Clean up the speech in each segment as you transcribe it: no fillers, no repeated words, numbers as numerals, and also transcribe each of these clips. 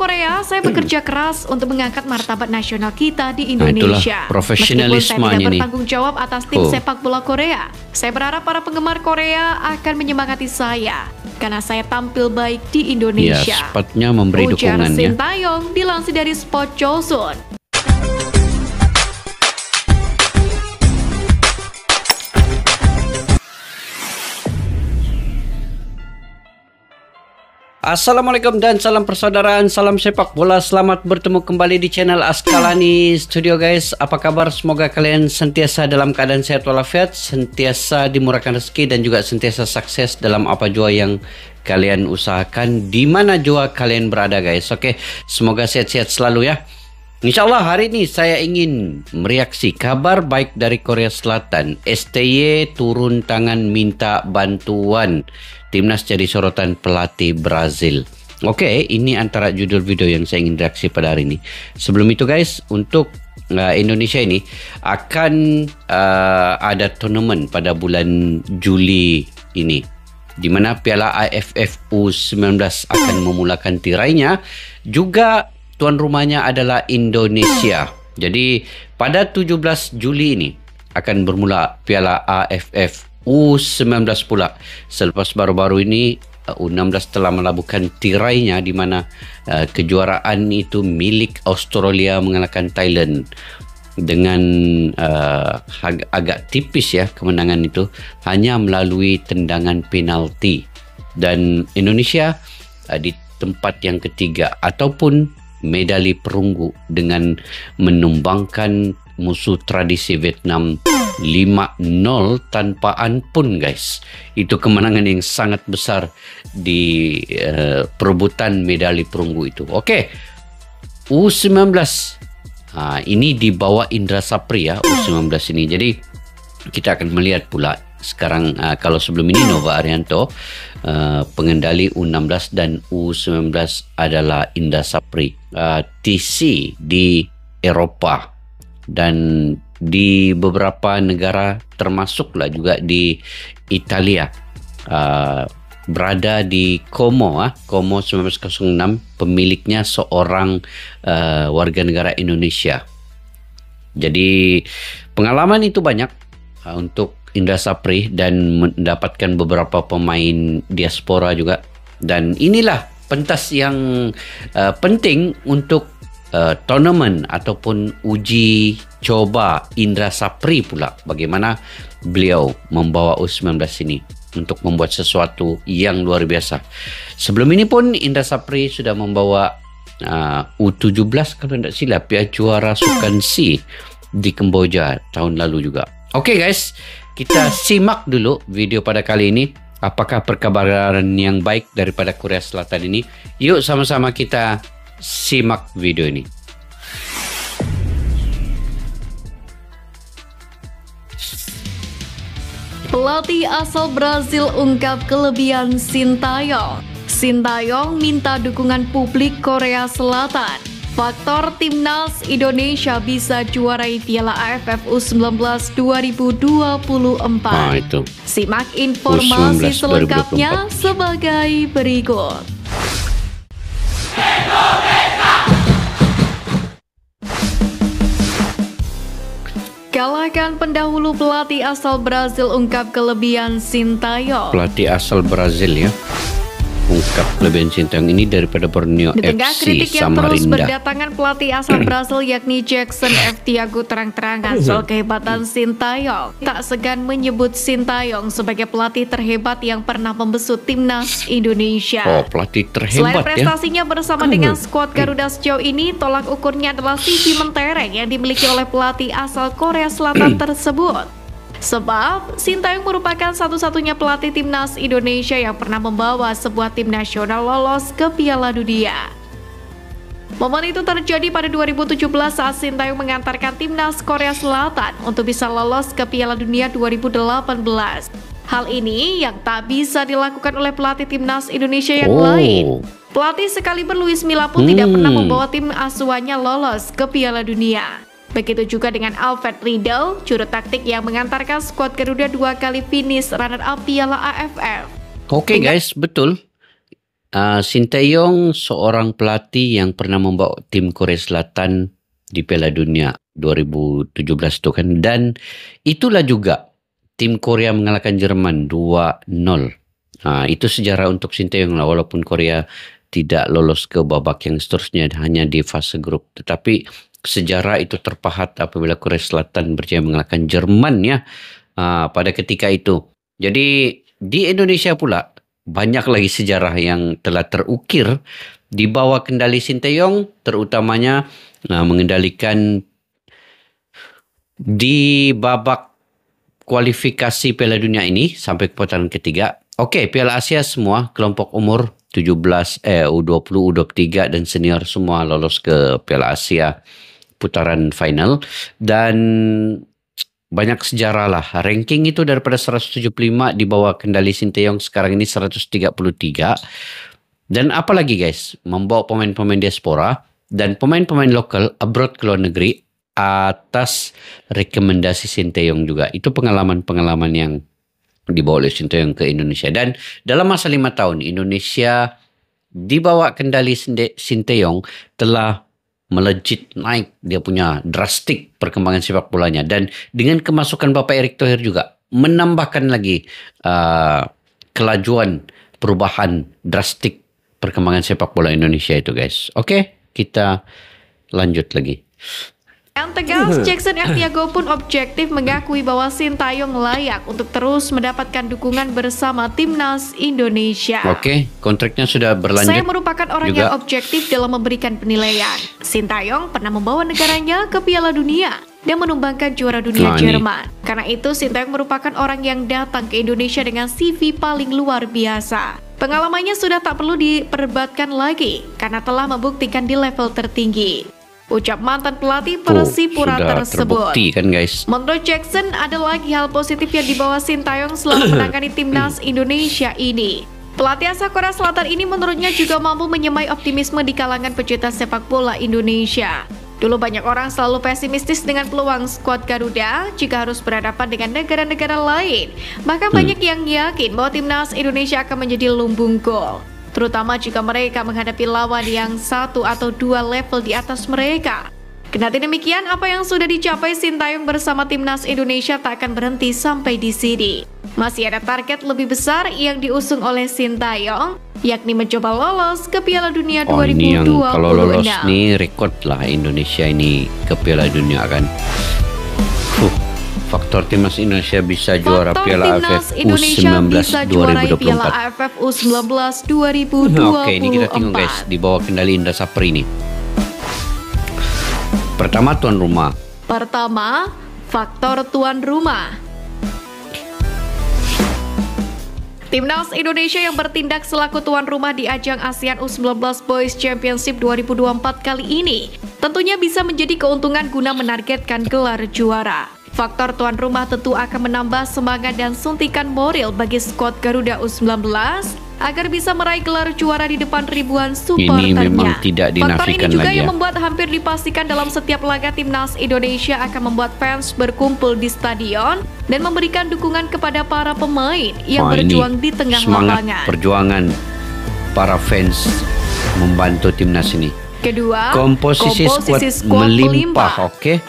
Korea, saya bekerja keras untuk mengangkat martabat nasional kita di Indonesia. Profesionalismenya. Meskipun saya tidak bertanggung jawab atas tim sepak bola Korea, saya berharap para penggemar Korea akan menyemangati saya karena saya tampil baik di Indonesia. Ya, sepatnya memberi dukungan, ujar Sintayong dilansir dari Sport Chosun. Assalamualaikum dan salam persaudaraan, salam sepak bola. Selamat bertemu kembali di channel Askalani Studio guys. Apa kabar? Semoga kalian sentiasa dalam keadaan sehat walafiat, sentiasa dimurahkan rezeki dan juga sentiasa sukses dalam apa jua yang kalian usahakan, di mana jua kalian berada guys. Oke, semoga sehat-sehat selalu ya. InsyaAllah hari ini saya ingin mereaksi kabar baik dari Korea Selatan. STY turun tangan minta bantuan. Timnas jadi sorotan pelatih Brazil. Oke, ini antara judul video yang saya ingin reaksi pada hari ini. Sebelum itu guys, untuk Indonesia ini akan ada turnamen pada bulan Juli ini, di mana Piala AFF U19 akan memulakan tirainya. Juga tuan rumahnya adalah Indonesia. Jadi pada 17 Juli ini akan bermula Piala AFF U19 pula. Selepas baru-baru ini U16 telah melabuhkan tirainya, di mana kejuaraan itu milik Australia mengalahkan Thailand dengan agak tipis ya kemenangan itu, hanya melalui tendangan penalti. Dan Indonesia di tempat yang ketiga ataupun medali perunggu dengan menumbangkan musuh tradisi Vietnam 5-0 tanpa ampun guys. Itu kemenangan yang sangat besar di perebutan medali perunggu itu. Oke, U19 ini dibawa Indra Sapri ya, U19 ini. Jadi kita akan melihat pula sekarang, kalau sebelum ini Nova Arianto pengendali U16 dan U19 adalah Indra Sapri. TC di Eropa dan di beberapa negara, termasuklah juga di Italia, berada di Como 1906, pemiliknya seorang warga negara Indonesia. Jadi pengalaman itu banyak untuk Indra Sapri dan mendapatkan beberapa pemain diaspora juga. Dan inilah pentas yang penting untuk tournament ataupun uji coba Indra Sapri pula, bagaimana beliau membawa U19 ini untuk membuat sesuatu yang luar biasa. Sebelum ini pun Indra Sapri sudah membawa U17 kalau tidak silap ya, juara Sukan C di Kamboja tahun lalu juga. Oke guys, kita simak dulu video pada kali ini. Apakah perkabaran yang baik daripada Korea Selatan ini? Yuk sama-sama kita simak video ini. Pelatih asal Brazil ungkap kelebihan Sintayong. Sintayong minta dukungan publik Korea Selatan. Faktor timnas Indonesia bisa juarai Piala AFF U19 2024. Itu. Simak informasi U19 selengkapnya sebagai berikut. Kalahkan pendahulu, pelatih asal Brazil ungkap kelebihan Sintayong. Pelatih asal Brazil ya, ungkap kelebihan Sintayong ini daripada Borneo Di tengah FC kritik yang terus Samarinda. berdatangan, pelatih asal Brazil yakni Jackson F. Thiago terang-terangan soal kehebatan Sintayong. Tak segan menyebut Sintayong sebagai pelatih terhebat yang pernah membesut timnas Indonesia. Oh, pelatih Selain terhebat ya. prestasinya bersama dengan skuad Garuda sejauh ini, tolak ukurnya adalah CV mentereng yang dimiliki oleh pelatih asal Korea Selatan tersebut. Sebab Sintayong merupakan satu-satunya pelatih timnas Indonesia yang pernah membawa sebuah tim nasional lolos ke Piala Dunia. Momen itu terjadi pada 2017 saat Sintayong mengantarkan timnas Korea Selatan untuk bisa lolos ke Piala Dunia 2018. Hal ini yang tak bisa dilakukan oleh pelatih timnas Indonesia yang lain. Pelatih sekaliber Luis Milla pun tidak pernah membawa tim asuhannya lolos ke Piala Dunia. Begitu juga dengan Alfred Riedel, juru taktik yang mengantarkan skuad Garuda 2 kali finish runner-up Piala AFF. Oke guys, betul. Sinteyong seorang pelatih yang pernah membawa tim Korea Selatan di Piala Dunia 2017 tu kan, dan itulah juga tim Korea mengalahkan Jerman 2-0. Itu sejarah untuk Sinteyong lah, walaupun Korea tidak lolos ke babak yang seterusnya hanya di fase grup, tetapi sejarah itu terpahat apabila Korea Selatan berjaya mengalahkan Jerman ya pada ketika itu. Jadi di Indonesia pula banyak lagi sejarah yang telah terukir di bawah kendali Sinteyong, terutamanya mengendalikan di babak kualifikasi Piala Dunia ini sampai ke putaran ketiga. Okey, Piala Asia semua kelompok umur 17, U20, U23 dan senior semua lolos ke Piala Asia putaran final, dan banyak sejarah lah. Ranking itu daripada 175 di bawah kendali Sinteyong sekarang ini 133. Dan apalagi guys, membawa pemain-pemain diaspora dan pemain-pemain lokal abroad ke luar negeri atas rekomendasi Sinteyong juga. Itu pengalaman-pengalaman yang dibawa oleh Sinteyong ke Indonesia. Dan dalam masa 5 tahun, Indonesia di bawah kendali Sinteyong telah melejit naik, dia punya drastik perkembangan sepak bolanya, dan dengan kemasukan Bapak Erick Thohir juga menambahkan lagi kelajuan perubahan drastik perkembangan sepak bola Indonesia itu guys. Okey, kita lanjut lagi. Yang tegas, Jackson Ertiago pun objektif mengakui bahwa Sintayong layak untuk terus mendapatkan dukungan bersama timnas Indonesia. Oke, kontraknya sudah berlanjut. Saya merupakan orang juga yang objektif dalam memberikan penilaian. Sintayong pernah membawa negaranya ke Piala Dunia dan menumbangkan juara dunia Jerman. Karena itu, Sintayong merupakan orang yang datang ke Indonesia dengan CV paling luar biasa. Pengalamannya sudah tak perlu diperdebatkan lagi karena telah membuktikan di level tertinggi, ucap mantan pelatih Persipura tersebut. Terbukti kan guys. Menurut Jackson, ada lagi hal positif yang dibawa Sintayong selama menangani timnas Indonesia ini. Pelatih asal Korea Selatan ini menurutnya juga mampu menyemai optimisme di kalangan pecinta sepak bola Indonesia. Dulu banyak orang selalu pesimistis dengan peluang skuad Garuda jika harus berhadapan dengan negara-negara lain. Bahkan banyak yang yakin bahwa timnas Indonesia akan menjadi lumbung gol, terutama jika mereka menghadapi lawan yang 1 atau 2 level di atas mereka. Kendati demikian, apa yang sudah dicapai Sintayong bersama timnas Indonesia tak akan berhenti sampai di sini. Masih ada target lebih besar yang diusung oleh Sintayong, yakni mencoba lolos ke Piala Dunia 2026. Ini yang kalau lolos nih rekod lah Indonesia ini ke Piala Dunia kan. Faktor timnas Indonesia bisa juara Piala AFF U19 2024. Oke, ini kita tengok guys di bawah kendali Indra Sapri ini. Pertama, tuan rumah. Pertama, faktor tuan rumah. Timnas Indonesia yang bertindak selaku tuan rumah di ajang ASEAN U19 Boys Championship 2024 kali ini tentunya bisa menjadi keuntungan guna menargetkan gelar juara. Faktor tuan rumah tentu akan menambah semangat dan suntikan moral bagi skuad Garuda U19 agar bisa meraih gelar juara di depan ribuan supporternya. Ini memang tidak dinafikan. Faktor ini juga lagi yang membuat hampir dipastikan dalam setiap laga timnas Indonesia akan membuat fans berkumpul di stadion dan memberikan dukungan kepada para pemain yang berjuang di tengah lapangan. Perjuangan para fans membantu timnas ini. Kedua, komposisi skuad melimpah. Oke.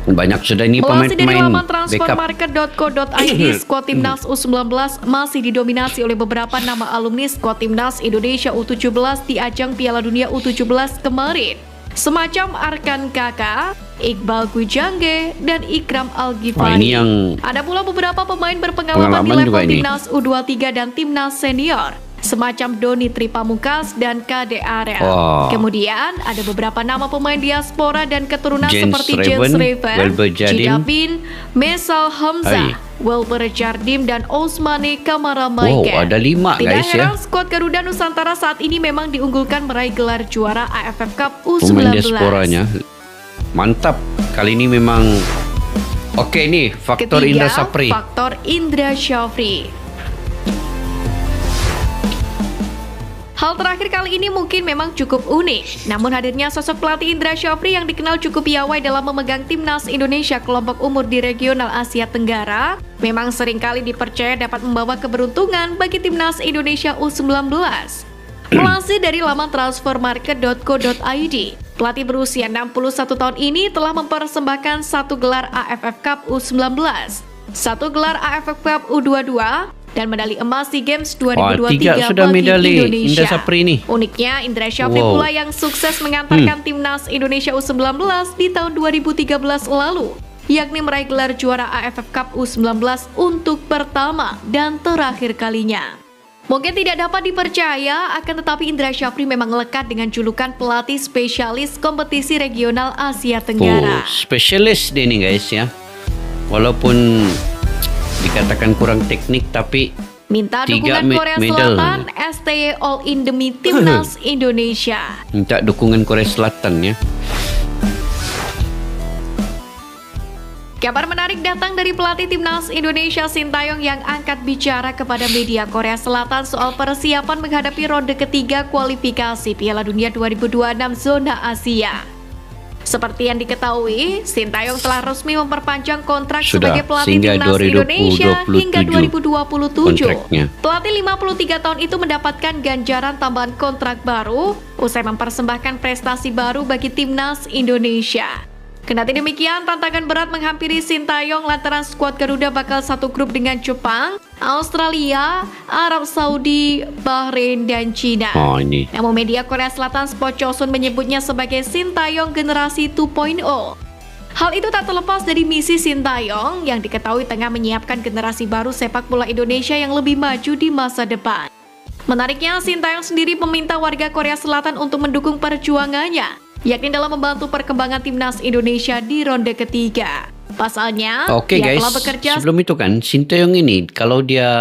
Banyak sudah ini pemain-pemain dari laman transfermarket.co.id, skuad timnas U19 masih didominasi oleh beberapa nama alumni skuad timnas Indonesia U17 di ajang Piala Dunia U17 kemarin, semacam Arkan Kaka, Iqbal Gwijangge, dan Ikram Al-Ghifari. Ada pula beberapa pemain berpengalaman di level timnas U23 dan timnas senior, semacam Doni Tripamungkas dan Kade Arel. Kemudian ada beberapa nama pemain diaspora dan keturunan seperti Jens Raven, Jidabin, Mesal Hamzah, Wilber Jardim, dan Osmane Kamara Maike. Ada 5 guys ya. Tidak heran skuad Garuda Nusantara saat ini memang diunggulkan meraih gelar juara AFF Cup U19. Pemain diasporanya mantap. Kali ini memang oke nih faktor Indra Sapri. Faktor Indra Syafri. Hal terakhir kali ini mungkin memang cukup unik, namun hadirnya sosok pelatih Indra Syafri yang dikenal cukup piawai dalam memegang timnas Indonesia kelompok umur di regional Asia Tenggara memang seringkali dipercaya dapat membawa keberuntungan bagi timnas Indonesia U19. Melansir dari laman transfermarket.co.id, pelatih berusia 61 tahun ini telah mempersembahkan 1 gelar AFF Cup U19, 1 gelar AFF Cup U22, dan medali emas SEA Games 2023 sudah bagi medali Indonesia. Indra Syafri ini. Uniknya, Indra Syafri pula yang sukses mengantarkan timnas Indonesia U19 di tahun 2013 lalu, yakni meraih gelar juara AFF Cup U19 untuk pertama dan terakhir kalinya. Mungkin tidak dapat dipercaya, akan tetapi Indra Syafri memang lekat dengan julukan pelatih spesialis kompetisi regional Asia Tenggara. Spesialis dia nih guys ya. Walaupun dikatakan kurang teknik tapi minta dukungan Korea Selatan, STY All In demi timnas Indonesia. Minta dukungan Korea Selatan ya. Kabar menarik datang dari pelatih timnas Indonesia Sintayong yang angkat bicara kepada media Korea Selatan soal persiapan menghadapi ronde ketiga kualifikasi Piala Dunia 2026 zona Asia. Seperti yang diketahui, Sintayong telah resmi memperpanjang kontrak sebagai pelatih timnas Indonesia hingga 2027. Pelatih 53 tahun itu mendapatkan ganjaran tambahan kontrak baru usai mempersembahkan prestasi baru bagi timnas Indonesia. Kendati demikian, tantangan berat menghampiri Sintayong lantaran skuad Garuda bakal satu grup dengan Jepang, Australia, Arab Saudi, Bahrain, dan Cina. Namun media Korea Selatan Sport Chosun menyebutnya sebagai Sintayong generasi 2.0. Hal itu tak terlepas dari misi Sintayong yang diketahui tengah menyiapkan generasi baru sepak bola Indonesia yang lebih maju di masa depan. Menariknya, Sintayong sendiri meminta warga Korea Selatan untuk mendukung perjuangannya, yakni dalam membantu perkembangan timnas Indonesia di ronde ketiga. Pasalnya, dia telah bekerja. Sebelum itu kan, Sintayong ini kalau dia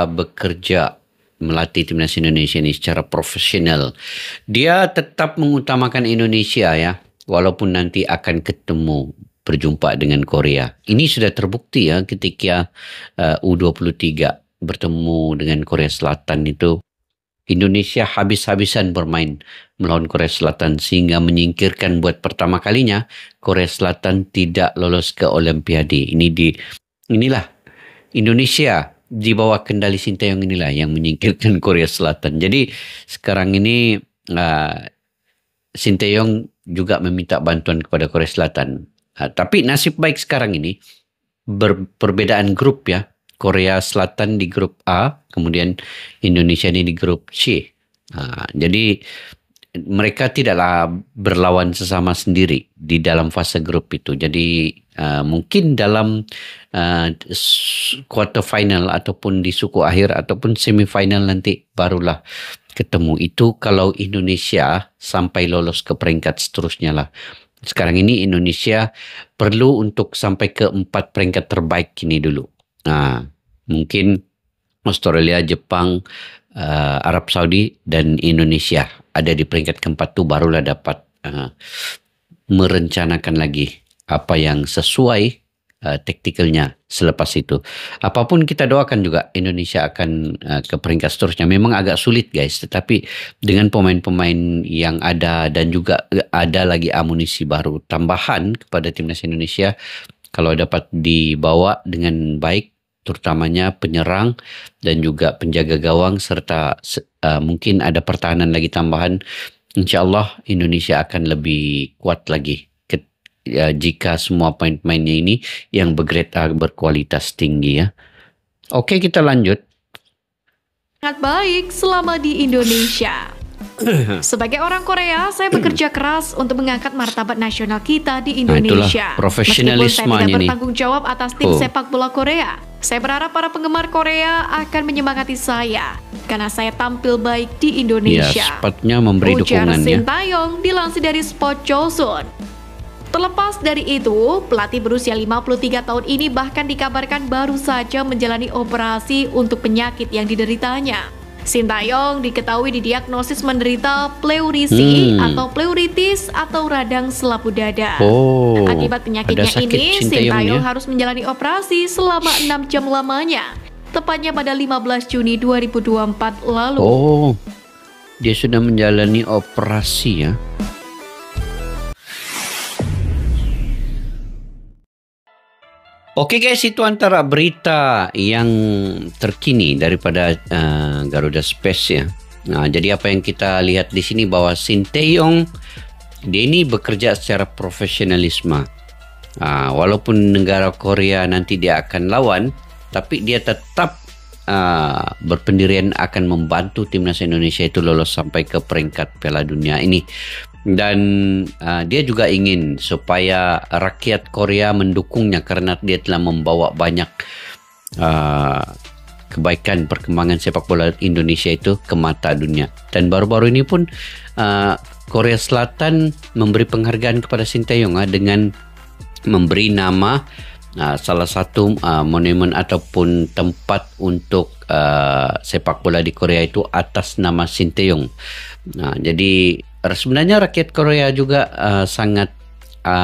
bekerja melatih timnas Indonesia ini secara profesional, dia tetap mengutamakan Indonesia ya, walaupun nanti akan ketemu berjumpa dengan Korea. Ini sudah terbukti ya ketika U23 bertemu dengan Korea Selatan itu. Indonesia habis-habisan bermain melawan Korea Selatan sehingga menyingkirkan buat pertama kalinya Korea Selatan tidak lolos ke Olimpiade. Inilah Indonesia di bawah kendali Sintayong inilah yang menyingkirkan Korea Selatan. Jadi sekarang ini Sintayong juga meminta bantuan kepada Korea Selatan. Tapi nasib baik sekarang ini perbedaan grup ya. Korea Selatan di grup A, kemudian Indonesia ini di grup C. Jadi mereka tidaklah berlawan sesama sendiri di dalam fase grup itu. Jadi mungkin dalam quarter final ataupun di suku akhir ataupun semifinal nanti barulah ketemu. Itu kalau Indonesia sampai lolos ke peringkat seterusnya lah. Sekarang ini Indonesia perlu untuk sampai ke 4 peringkat terbaik ini dulu. Mungkin Australia, Jepang, Arab Saudi dan Indonesia ada di peringkat keempat itu barulah dapat merencanakan lagi apa yang sesuai taktikalnya selepas itu. Apapun kita doakan juga Indonesia akan ke peringkat seterusnya. Memang agak sulit guys, tetapi dengan pemain-pemain yang ada dan juga ada lagi amunisi baru tambahan kepada timnas Indonesia, kalau dapat dibawa dengan baik, terutamanya penyerang dan juga penjaga gawang serta mungkin ada pertahanan lagi tambahan, insyaAllah Indonesia akan lebih kuat lagi jika semua pemain-pemainnya ini yang bergrade A berkualitas tinggi ya. Oke, kita lanjut. Sangat baik selama di Indonesia. Sebagai orang Korea, saya bekerja keras untuk mengangkat martabat nasional kita di Indonesia. Profesionalisme meskipun saya tidak ini bertanggung jawab atas tim sepak bola Korea, saya berharap para penggemar Korea akan menyemangati saya karena saya tampil baik di Indonesia. Ya, sepatnya memberi dukungan ya. Ujar Sintayong dilansir dari Sport Chosun. Terlepas dari itu, pelatih berusia 53 tahun ini bahkan dikabarkan baru saja menjalani operasi untuk penyakit yang dideritanya. Sintayong diketahui didiagnosis menderita pleurisi atau pleuritis atau radang selaput dada. Akibat penyakitnya ini, Sintayong harus menjalani operasi selama 6 jam lamanya, tepatnya pada 15 Juni 2024 lalu. dia sudah menjalani operasi ya. Oke guys, itu antara berita yang terkini daripada Garuda Space ya. Nah, jadi apa yang kita lihat di sini bahwa Shin Tae-yong dia ini bekerja secara profesionalisme. Walaupun negara Korea nanti dia akan lawan, tapi dia tetap berpendirian akan membantu timnas Indonesia itu lolos sampai ke peringkat Piala Dunia ini. Dan dia juga ingin supaya rakyat Korea mendukungnya karena dia telah membawa banyak kebaikan perkembangan sepak bola Indonesia itu ke mata dunia. Dan baru-baru ini pun Korea Selatan memberi penghargaan kepada Shin Tae-yong dengan memberi nama salah satu monumen ataupun tempat untuk sepak bola di Korea itu atas nama Shin Tae-yong. Jadi sebenarnya rakyat Korea juga sangat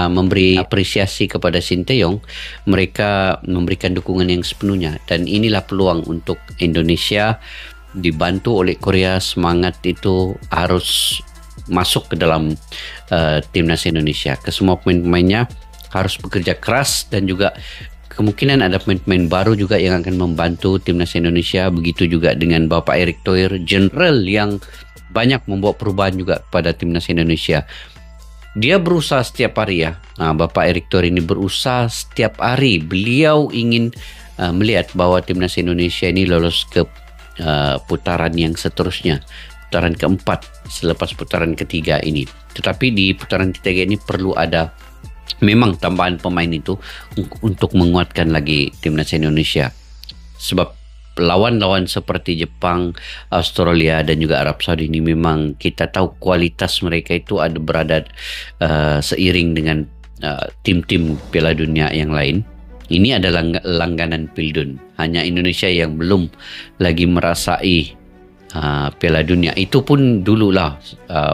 memberi apresiasi kepada Shin Tae-yong. Mereka memberikan dukungan yang sepenuhnya, dan inilah peluang untuk Indonesia dibantu oleh Korea. Semangat itu harus masuk ke dalam timnas Indonesia. Ke semua pemain-pemainnya harus bekerja keras, dan juga kemungkinan ada pemain-pemain baru juga yang akan membantu timnas Indonesia. Begitu juga dengan Bapak Erick Thohir, general yang banyak membawa perubahan juga pada timnas Indonesia. Dia berusaha setiap hari ya. Bapak Erick Thohir ini berusaha setiap hari. Beliau ingin melihat bahwa timnas Indonesia ini lolos ke putaran yang seterusnya, putaran keempat selepas putaran ketiga ini. Tetapi di putaran ketiga ini perlu ada memang tambahan pemain itu untuk menguatkan lagi timnas Indonesia. Sebab lawan-lawan seperti Jepang, Australia dan juga Arab Saudi ini memang kita tahu kualitas mereka itu berada seiring dengan tim-tim Piala Dunia yang lain. Ini adalah langganan Pildun. Hanya Indonesia yang belum lagi merasai Piala Dunia. Itu pun dululah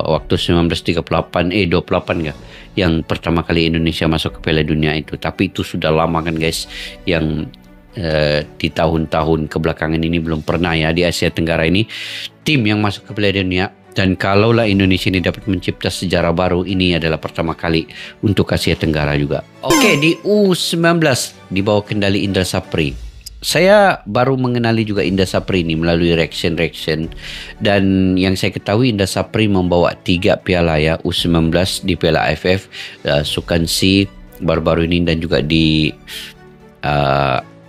waktu 1938 28 ya, yang pertama kali Indonesia masuk ke Piala Dunia itu. Tapi itu sudah lama kan guys, yang di tahun-tahun kebelakangan ini belum pernah ya di Asia Tenggara ini tim yang masuk ke Piala Dunia. Dan kalaulah Indonesia ini dapat mencipta sejarah baru, ini adalah pertama kali untuk Asia Tenggara juga. Oke, di U19 di bawah kendali Indra Sapri. Saya baru mengenali juga Indra Sapri ini melalui reaction, dan yang saya ketahui Indra Sapri membawa 3 piala ya, U19 di Piala AFF, Sukansi baru-baru ini, dan juga di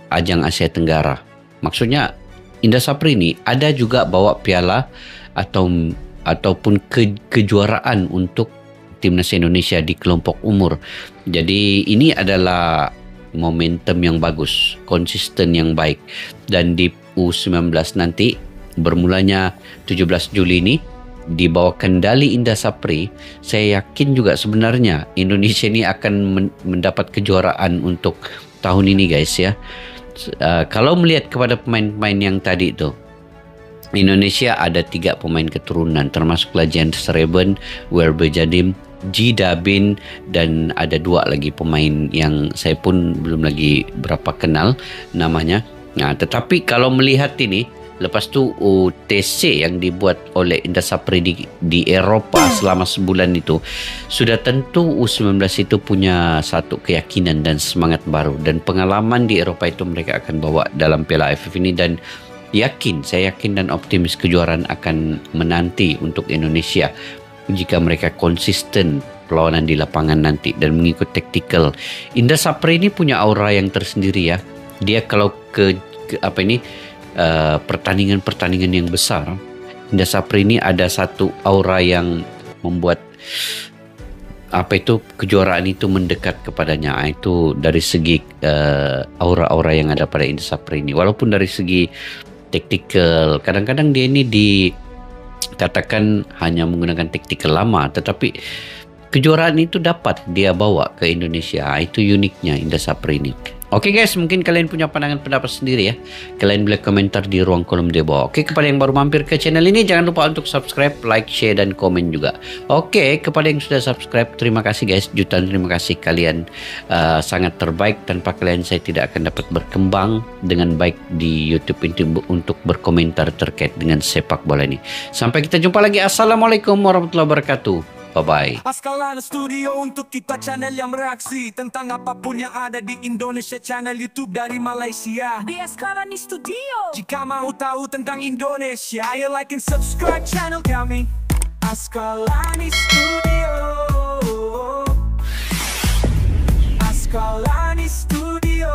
ajang Asia Tenggara. Maksudnya Indra Sapri ini ada juga bawa piala ataupun kejuaraan untuk timnas Indonesia di kelompok umur. Jadi ini adalah momentum yang bagus, konsisten yang baik. Dan di U19 nanti bermulanya 17 Juli ini di bawah kendali Indra Sapri, saya yakin juga sebenarnya Indonesia ini akan mendapat kejuaraan untuk tahun ini guys ya. Kalau melihat kepada pemain-pemain yang tadi itu, Indonesia ada 3 pemain keturunan, termasuklah Jens Reben, Werber Jadim, Jida Bin, dan ada 2 lagi pemain yang saya pun belum lagi berapa kenal namanya. Nah, tetapi kalau melihat ini, lepas tu UTC yang dibuat oleh Indra Sapri di Eropa selama sebulan itu, sudah tentu U19 itu punya satu keyakinan dan semangat baru, dan pengalaman di Eropa itu mereka akan bawa dalam Piala AFF ini. Dan saya yakin dan optimis kejuaraan akan menanti untuk Indonesia jika mereka konsisten perlawanan di lapangan nanti dan mengikut taktikal. Indra Sapri ini punya aura yang tersendiri ya. Dia kalau ke pertandingan-pertandingan yang besar, Indra Sapri ini ada satu aura yang membuat kejuaraan itu mendekat kepadanya. Itu dari segi aura-aura yang ada pada Indra Sapri ini. Walaupun dari segi taktikal, kadang-kadang dia ini dikatakan hanya menggunakan taktikal lama, tetapi kejuaraan itu dapat dia bawa ke Indonesia. Itu uniknya Indra Sapri ini. Oke guys, mungkin kalian punya pandangan pendapat sendiri ya. Kalian boleh komentar di ruang kolom di bawah. Oke, kepada yang baru mampir ke channel ini, jangan lupa untuk subscribe, like, share, dan komen juga. Oke, kepada yang sudah subscribe, terima kasih guys. Jutaan terima kasih, kalian sangat terbaik. Tanpa kalian saya tidak akan dapat berkembang dengan baik di YouTube ini untuk berkomentar terkait dengan sepak bola ini. Sampai kita jumpa lagi. Assalamualaikum warahmatullahi wabarakatuh. Bye-bye. Askalani Studio untuk kita channel yang bereaksi tentang apapun yang ada di Indonesia. Channel YouTube dari Malaysia di Askalani Studio. Jika mau tahu tentang Indonesia, ayo like and subscribe channel kami Askalani Studio. Askalani Studio.